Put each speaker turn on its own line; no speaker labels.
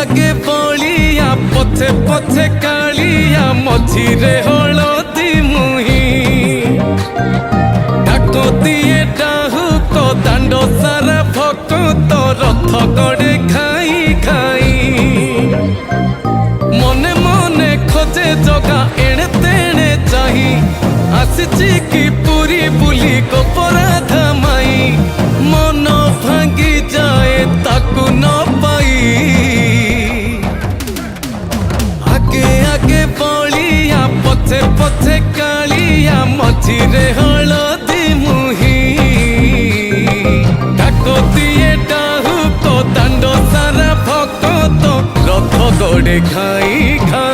आगे बलिया पथे पथे कालिया मझिरे हलदी मुही डाको दिए डाहुक दांड सारा भक्त रथ गड़े खाई खाई मने मने खोजे जगा एणे तेणे चाही आसिची की पूरी बुली को पराधा माई मन भांगी जाए ताकू न पाई आगे आगे बलिया पथे पथे कालिया मझिरे हलदी मुही डाको दिए डाहुक दांड सारा भक्त रथ गड़े खाई खाई।